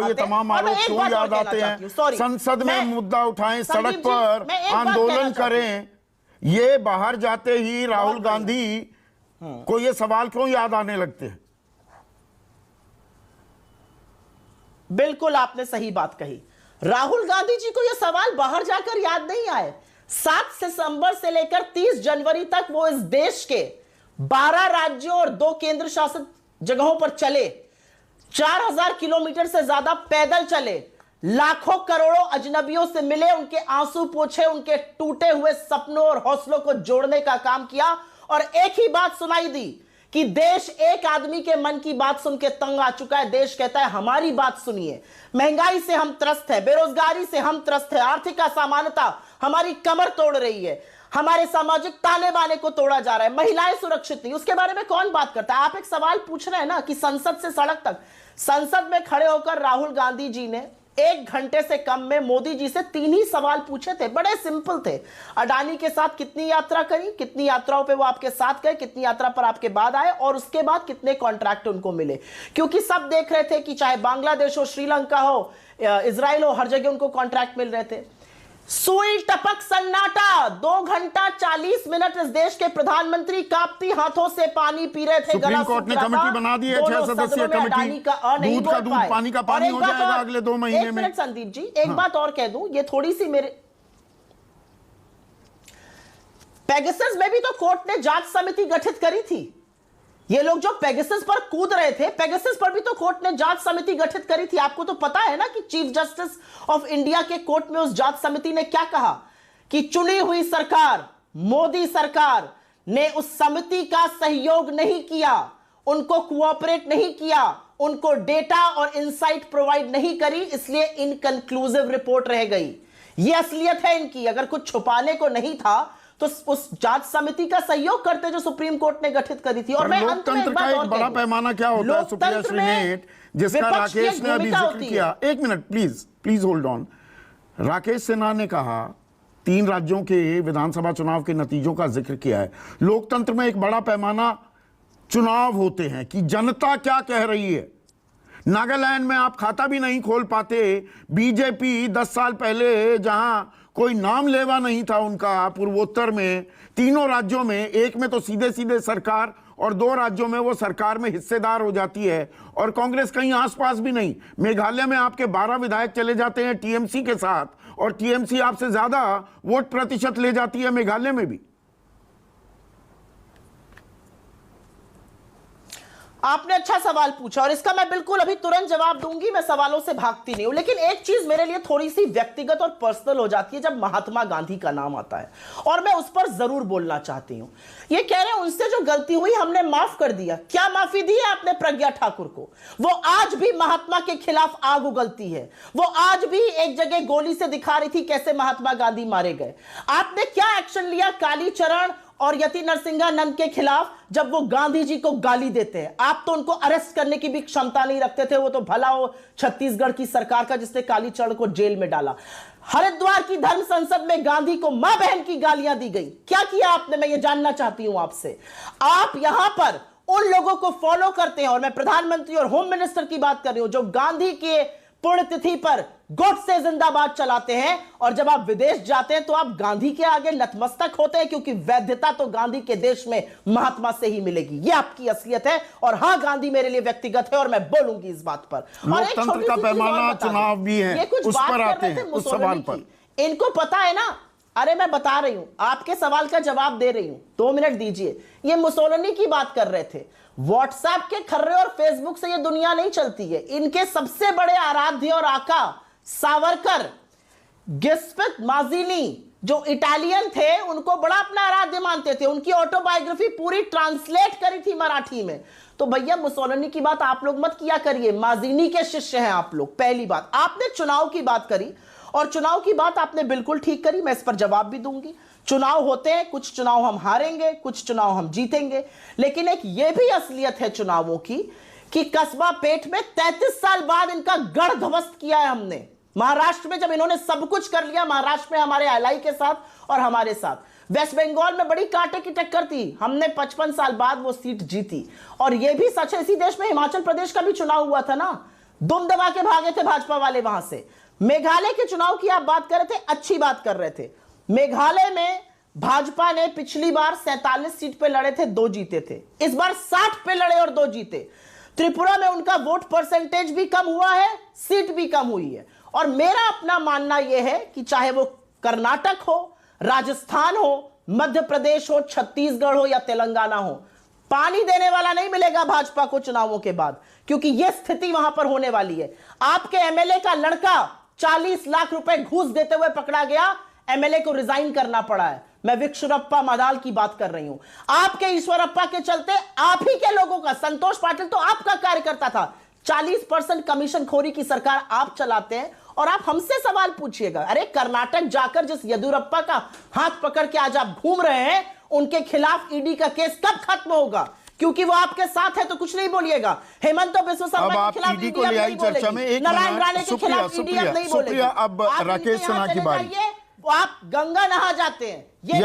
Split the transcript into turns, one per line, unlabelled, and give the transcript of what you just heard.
ये तमाम आरोप क्यों याद आते हैं? संसद में मुद्दा उठाएं, सड़क पर आंदोलन करें, ये बाहर जाते ही राहुल गांधी को ये सवाल क्यों याद आने लगते हैं?
बिल्कुल आपने सही बात कही। राहुल गांधी जी को यह सवाल बाहर जाकर याद नहीं आए। 7 सितंबर से लेकर 30 जनवरी तक वो इस देश के 12 राज्यों और 2 केंद्र शासित जगहों पर चले, 4000 किलोमीटर से ज्यादा पैदल चले, लाखों करोड़ों अजनबियों से मिले, उनके आंसू पोंछे, उनके टूटे हुए सपनों और हौसलों को जोड़ने का काम किया और एक ही बात सुनाई दी कि देश एक आदमी के मन की बात सुन के तंग आ चुका है। देश कहता है हमारी बात सुनिए। महंगाई से हम त्रस्त हैं, बेरोजगारी से हम त्रस्त हैं, आर्थिक असमानता हमारी कमर तोड़ रही है, हमारे सामाजिक ताने बाने को तोड़ा जा रहा है, महिलाएं सुरक्षित नहीं, उसके बारे में कौन बात करता है? आप एक सवाल पूछ रहे हैं ना कि संसद से सड़क तक। संसद में खड़े होकर राहुल गांधी जी ने 1 घंटे से कम में मोदी जी से 3 ही सवाल पूछे थे, बड़े सिंपल थे। अडानी के साथ कितनी यात्रा करी, कितनी यात्राओं पे वो आपके साथ गए, कितनी यात्रा पर आपके बाद आए और उसके बाद कितने कॉन्ट्रैक्ट उनको मिले। क्योंकि सब देख रहे थे कि चाहे बांग्लादेश हो, श्रीलंका हो, इजराइल हो, हर जगह उनको कॉन्ट्रैक्ट मिल रहे थे। सुई टपक सन्नाटा, 2 घंटा 40 मिनट इस देश के प्रधानमंत्री कांपती हाथों से पानी पी रहे थे।
सुप्रीम कोर्ट ने कमेटी बना दी है, 6 सदस्यीय कमेटी। दूध का दूध, पानी का पानी हो जाएगा अगले 2 महीने में।
एक मिनट संदीप जी, एक बात और कह दूं, ये थोड़ी सी मेरे पेगासस में भी तो कोर्ट ने जांच समिति गठित करी थी। ये लोग जो पेगासस पर कूद रहे थे, पेगासस पर भी तो कोर्ट ने जांच समिति गठित करी थी। आपको तो पता है ना कि चीफ जस्टिस ऑफ इंडिया के कोर्ट में उस जांच समिति ने क्या कहा कि चुनी हुई सरकार, मोदी सरकार ने उस समिति का सहयोग नहीं किया, उनको कोऑपरेट नहीं किया, उनको डेटा और इंसाइट प्रोवाइड नहीं करी, इसलिए इनकंक्लूसिव रिपोर्ट रह गई। यह असलियत है इनकी। अगर कुछ छुपाने को नहीं था तो उस जांच समिति का सहयोग करते जो सुप्रीम कोर्ट ने गठित करी थी। और मैं
लोकतंत्र का एक बड़ा पैमाना क्या होता है सुप्रिया श्रीनेत, जिसका राकेश ने अभी जिक्र किया। 1 minute please hold on. Rakesh Sinha ने कहा 3 राज्यों के विधानसभा चुनाव के नतीजों का जिक्र किया है। लोकतंत्र में एक बड़ा पैमाना चुनाव होते हैं कि जनता क्या कह रही है। नागालैंड में आप खाता भी नहीं खोल पाते। बीजेपी 10 साल पहले जहां कोई नाम लेवा नहीं था उनका, पूर्वोत्तर में 3 राज्यों में, एक में तो सीधे सीधे सरकार और 2 राज्यों में वो सरकार में हिस्सेदार हो जाती है और कांग्रेस कहीं आसपास भी नहीं। मेघालय में आपके 12 विधायक चले जाते हैं टीएमसी के साथ और टीएमसी आपसे ज्यादा वोट प्रतिशत ले जाती है मेघालय में भी।
आपने अच्छा सवाल पूछा और इसका मैं बिल्कुल अभी तुरंत जवाब दूंगी। मैं सवालों से भागती नहीं हूं, लेकिन एक चीज मेरे लिए थोड़ी सी व्यक्तिगत और पर्सनल हो जाती है जब महात्मा गांधी का नाम आता है, और मैं उस पर जरूर बोलना चाहती हूं। ये कह रहे हैं उनसे जो गलती हुई हमने माफ कर दिया। क्या माफी दी है आपने प्रज्ञा ठाकुर को? वो आज भी महात्मा के खिलाफ आग उगलती है। वो आज भी एक जगह गोली से दिखा रही थी कैसे महात्मा गांधी मारे गए। आपने क्या एक्शन लिया कालीचरण और यति नरसिंहानंद के खिलाफ जब वो गांधी जी को गाली देते हैं? आप तो उनको अरेस्ट करने की भी क्षमता नहीं रखते थे। वो तो भला हो छत्तीसगढ़ की सरकार का जिसने कालीचरण को जेल में डाला। हरिद्वार की धर्म संसद में गांधी को मां बहन की गालियां दी गई। क्या किया आपने? मैं ये जानना चाहती हूं आपसे। आप यहां पर उन लोगों को फॉलो करते हैं, और मैं प्रधानमंत्री और होम मिनिस्टर की बात कर रही हूं जो गांधी के पुण्यतिथि पर गोड से जिंदाबाद चलाते हैं, और जब आप विदेश जाते हैं तो आप गांधी के आगे नतमस्तक होते हैं, क्योंकि वैधता तो गांधी के देश में महात्मा से ही मिलेगी। यह आपकी असलियत है। और हां, गांधी मेरे लिए व्यक्तिगत है और मैं बोलूंगी इस बात पर। और एक
लोकतंत्र का पैमाना चुनाव भी है,
ये कुछ
उस
बात
पर
कर
आते
रहे थे
हैं, उस सवाल पर।
इनको पता है ना। अरे मैं बता रही हूं, आपके सवाल का जवाब दे रही हूं, 2 मिनट दीजिए। ये मुसोलिनी की बात कर रहे थे। व्हाट्सएप के खर्रे और फेसबुक से ये दुनिया नहीं चलती है। इनके सबसे बड़े आराध्य और आका सावरकर, गिस्पेट माजिनी जो इटालियन थे, उनको बड़ा अपना आराध्य मानते थे। उनकी ऑटोबायोग्राफी पूरी ट्रांसलेट करी थी मराठी में। तो भैया मुसोलिनी की बात आप लोग मत किया करिए, माजिनी के शिष्य हैं आप लोग। पहली बात। आपने चुनाव की बात करी और चुनाव की बात आपने बिल्कुल ठीक करी, मैं इस पर जवाब भी दूंगी। चुनाव होते हैं, कुछ चुनाव हम हारेंगे, कुछ चुनाव हम जीतेंगे, लेकिन एक यह भी असलियत है चुनावों की कि कस्बा पेठ में 33 साल बाद इनका गढ़ ध्वस्त किया है हमने। महाराष्ट्र में जब इन्होंने सब कुछ कर लिया, महाराष्ट्र में हमारे एलआई के साथ और हमारे साथ, वेस्ट बंगाल में बड़ी कांटे की टक्कर थी, हमने 55 साल बाद वो सीट जीती। और यह भी सच है, इसी देश में हिमाचल प्रदेश का भी चुनाव हुआ था ना, दुम दबा के भागे थे भाजपा वाले वहां से। मेघालय के चुनाव की आप बात कर रहे थे, अच्छी बात कर रहे थे। मेघालय में भाजपा ने पिछली बार 47 सीट पे लड़े थे, 2 जीते थे। इस बार 60 पे लड़े और 2 जीते। त्रिपुरा में उनका वोट परसेंटेज भी कम हुआ है, सीट भी कम हुई है। और मेरा अपना मानना यह है कि चाहे वो कर्नाटक हो, राजस्थान हो, मध्य प्रदेश हो, छत्तीसगढ़ हो या तेलंगाना हो, पानी देने वाला नहीं मिलेगा भाजपा को चुनावों के बाद, क्योंकि यह स्थिति वहां पर होने वाली है। आपके एमएलए का लड़का 40 लाख रुपए घूस देते हुए पकड़ा गया, एमएलए को रिजाइन करना पड़ा है। मैं विश्वरप्पा मदाल की बात कर रही हूं। आपके ईश्वरप्पा के चलते आप ही के लोगों का, संतोष पाटिल तो आपका कार्यकर्ता था, 40% कमीशन खोरी की सरकार आप चलाते हैं। और आप हमसे सवाल पूछिएगा, अरे कर्नाटक जाकर जिस येदियुरप्पा का हाथ पकड़ के आज आप घूम रहे हैं, उनके खिलाफ ईडी का केस कब खत्म होगा? क्योंकि वो आपके साथ है तो कुछ नहीं बोलिएगा। हेमंत बिस्व शर्मा के खिलाफ ईडी अब नहीं बोलेगी, नारायण राणे के खिलाफ ईडी अब नहीं बोलेगी।
अब राकेश सिन्हा की बारी।
आप गंगा नहा जाते हैं।